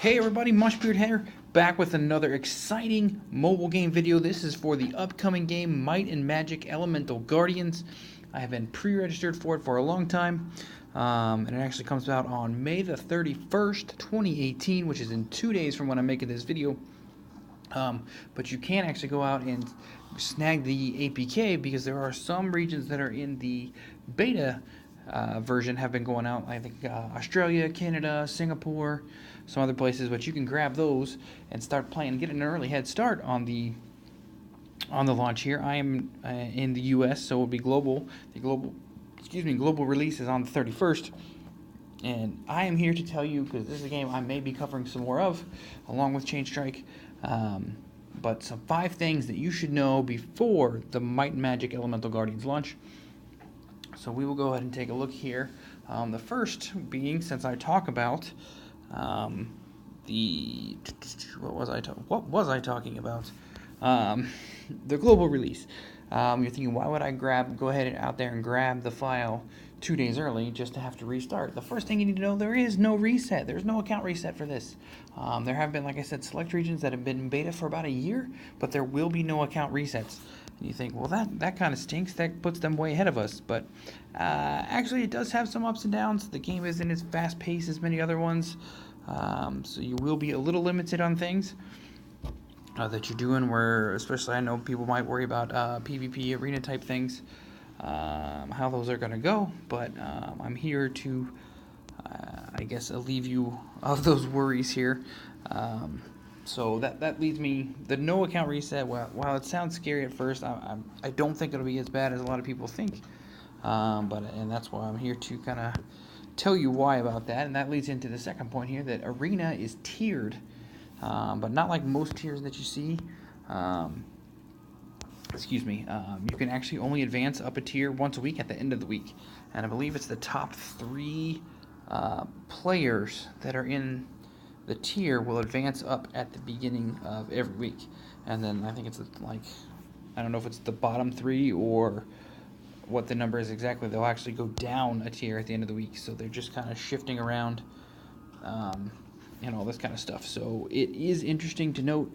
Hey everybody, Mushbeard here, back with another exciting mobile game video. This is for the upcoming game Might and Magic Elemental Guardians. I have been pre-registered for it for a long time, and it actually comes out on May the 31st, 2018, which is in 2 days from when I'm making this video. But you can actually go out and snag the APK because there are some regions that are in the beta version have been going out. I think Australia, Canada, Singapore, some other places, but you can grab those and start playing, get an early head start on the launch here. I am in the US, so it will be global. The global release is on the 31st. And I am here to tell you, because this is a game I may be covering some more of, along with Chain Strike, but some 5 things that you should know before the Might and Magic Elemental Guardians launch. So we will go ahead and take a look here. The first being, since I talk about what was I talking about? The global release. You're thinking, why would I go ahead and out there and grab the file 2 days early just to have to restart? The first thing you need to know, there is no reset. There's no account reset for this. There have been, like I said, select regions that have been in beta for about a year, but there will be no account resets. And you think, well, that kind of stinks. That puts them way ahead of us. But actually, it does have some ups and downs. The game isn't as fast paced as many other ones, so you will be a little limited on things that you're doing, where especially I know people might worry about PvP arena type things, how those are going to go, but I'm here to I guess alleviate you of those worries here. So that leads me, the no account reset, while it sounds scary at first, I don't think it'll be as bad as a lot of people think, and that's why I'm here to kind of tell you why about that. And that leads into the second point here, that arena is tiered, but not like most tiers that you see. You can actually only advance up a tier once a week at the end of the week, and I believe it's the top 3 players that are in the tier will advance up at the beginning of every week, and then I think it's like, I don't know if it's the bottom 3 or what the number is exactly. They'll actually go down a tier at the end of the week, so they're just kind of shifting around, and all this kind of stuff. So it is interesting to note.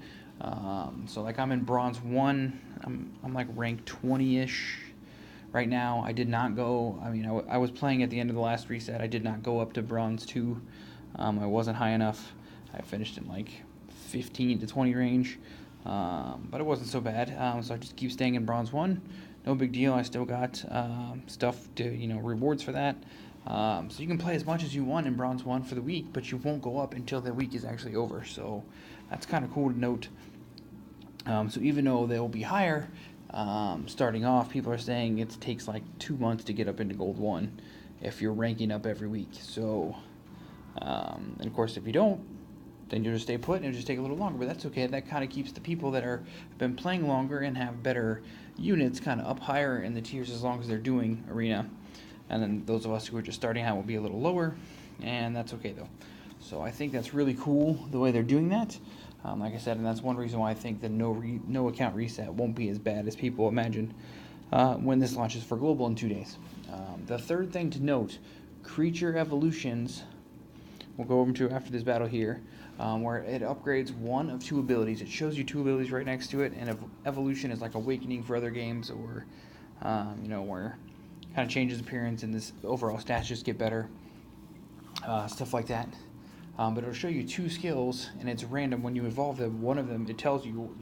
So like I'm in bronze 1, I'm like ranked 20-ish right now. I did not go, I was playing at the end of the last reset. I did not go up to bronze 2. I wasn't high enough. I finished in like 15 to 20 range, but it wasn't so bad. So I just keep staying in bronze 1. No big deal. I still got stuff to, rewards for that. So you can play as much as you want in bronze 1 for the week, but you won't go up until the week is actually over. So that's kind of cool to note. So even though they will be higher starting off, people are saying it takes like 2 months to get up into gold 1 if you're ranking up every week. So and of course, if you don't, then you'll just stay put and it'll just take a little longer, but that's okay. That kind of keeps the people that have been playing longer and have better units kind of up higher in the tiers, as long as they're doing arena. And then those of us who are just starting out will be a little lower, and that's okay though. So I think that's really cool the way they're doing that. Like I said, and that's one reason why I think the no account reset won't be as bad as people imagine when this launches for global in 2 days. The third thing to note, creature evolutions, we'll go over to after this battle here, where it upgrades 1 of 2 abilities. It shows you 2 abilities right next to it, and evolution is like awakening for other games, or where kind of changes appearance and this overall stats just get better, stuff like that. But it'll show you 2 skills, and it's random. When you evolve them, one of them, it tells you,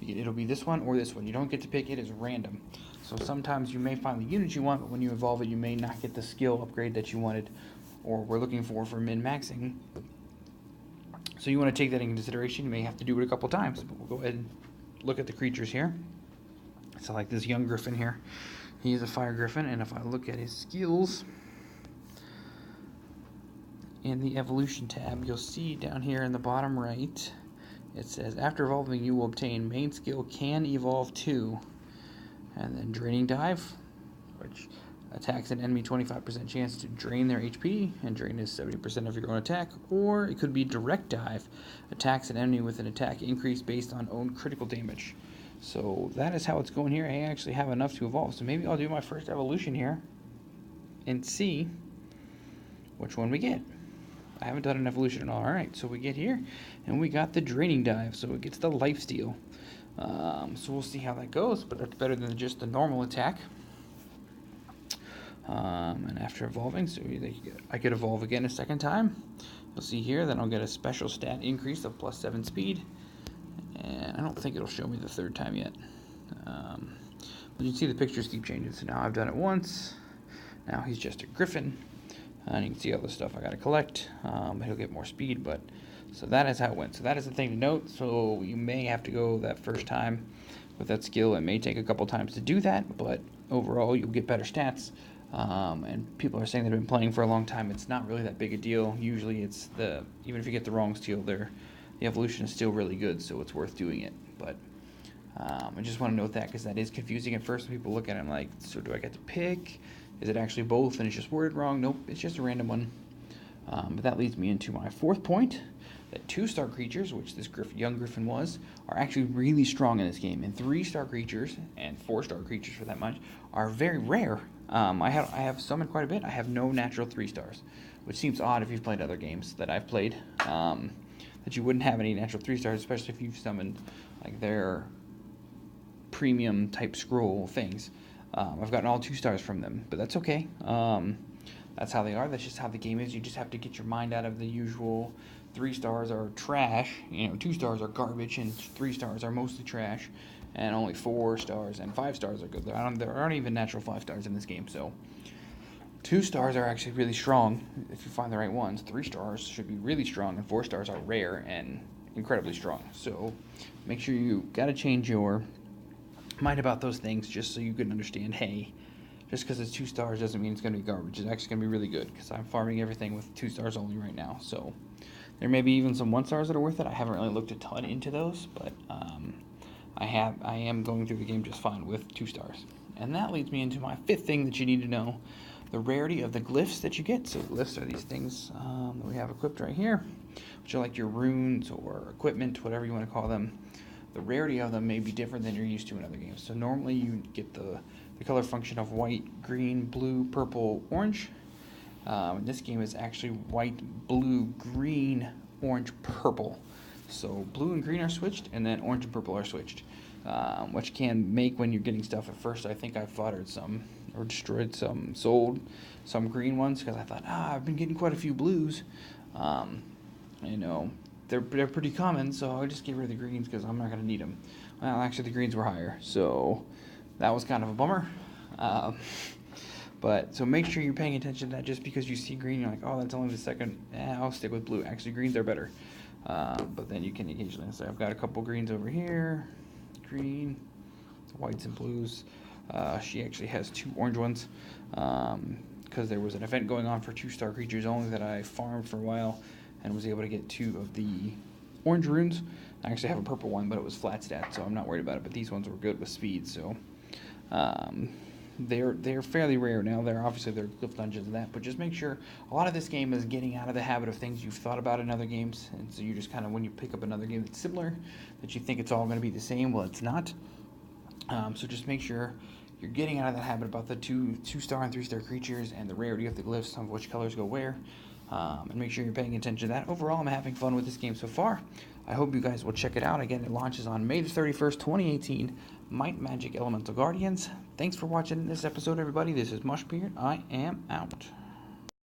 it'll be this one or this one. You don't get to pick it. It's random. So sometimes you may find the unit you want, but when you evolve it, you may not get the skill upgrade that you wanted or were looking for min-maxing. So you want to take that into consideration. You may have to do it a couple times, but we'll go ahead and look at the creatures here. So like this young griffin here, he is a fire griffin, and if I look at his skills in the evolution tab, you'll see down here in the bottom right, it says after evolving you will obtain main skill can evolve to, and then draining dive, which attacks an enemy 25% chance to drain their HP, and drain is 70% of your own attack. Or it could be direct dive, attacks an enemy with an attack increase based on own critical damage. So that is how it's going here. I actually have enough to evolve, so maybe I'll do my first evolution here and see which one we get. I haven't done an evolution at all. Alright, so we get here, and we got the Draining Dive, so it gets the Lifesteal. So we'll see how that goes, but that's better than just the normal attack. And after evolving, so I could evolve again a second time. You'll see here that I'll get a special stat increase of +7 speed. And I don't think it'll show me the third time yet. But you can see the pictures keep changing. So now I've done it once. Now he's just a griffin. And you can see all the stuff I got to collect. He'll get more speed, but so that is how it went. So that is the thing to note. So you may have to go that first time with that skill. It may take a couple times to do that, but overall you'll get better stats. And people are saying they've been playing for a long time. It's not really that big a deal. Usually it's even if you get the wrong skill, the evolution is still really good, so it's worth doing it. But I just want to note that because that is confusing at first. People look at it and like, so do I get to pick? Is it actually both and it's just worded wrong? Nope, it's just a random one. But that leads me into my fourth point, that 2-star creatures, which this young griffin was, are actually really strong in this game. And 3-star creatures, and 4-star creatures for that much, are very rare. I have summoned quite a bit. I have no natural 3-stars, which seems odd if you've played other games that I've played, that you wouldn't have any natural 3-stars, especially if you've summoned like their premium type scroll things. I've gotten all 2-stars from them, but that's okay. That's how they are. That's just how the game is. You just have to get your mind out of the usual 3-stars are trash. 2-stars are garbage, and 3-stars are mostly trash. And only 4-stars and 5-stars are good. There aren't even natural 5-stars in this game, so 2-stars are actually really strong if you find the right ones. 3-stars should be really strong, and 4-stars are rare and incredibly strong. So make sure you got to change your mind about those things just so you can understand, hey, just because it's 2-stars doesn't mean it's going to be garbage. It's actually going to be really good because I'm farming everything with 2-stars only right now. So there may be even some 1-stars that are worth it. I haven't really looked a ton into those, but I am going through the game just fine with 2-stars. And that leads me into my fifth thing that you need to know, the rarity of the glyphs that you get. So glyphs are these things that we have equipped right here, which are like your runes or equipment, whatever you want to call them. The rarity of them may be different than you're used to in other games. So normally you get the color function of white, green, blue, purple, orange. In this game it's actually white, blue, green, orange, purple. So blue and green are switched, and then orange and purple are switched, which can make when you're getting stuff at first. I think I slaughtered some, or destroyed some, sold some green ones, because I thought, I've been getting quite a few blues. They're pretty common, so I just get rid of the greens because I'm not going to need them. Well, actually the greens were higher, so that was kind of a bummer. But so make sure you're paying attention to that. Just because you see green, you're like, oh, that's only the second. I'll stick with blue. Actually, greens are better. But then you can occasionally say, I've got a couple greens over here, green, whites and blues. She actually has 2 orange ones because there was an event going on for 2-star creatures only that I farmed for a while and was able to get 2 of the orange runes. I actually have a purple one, but it was flat stat, so I'm not worried about it. But these ones were good with speed, so they're fairly rare now. They're glyph dungeons and that, but just make sure a lot of this game is getting out of the habit of things you've thought about in other games, and so you just kind of, when you pick up another game that's similar, that you think it's all going to be the same. Well, it's not. So just make sure you're getting out of that habit about the 2-star and 3-star creatures and the rarity of the glyphs, some of which colors go where. And make sure you're paying attention to that. Overall, I'm having fun with this game so far. I hope you guys will check it out. Again, it launches on May the 31st, 2018. Might Magic Elemental Guardians. Thanks for watching this episode, everybody. This is Mushbeard. I am out.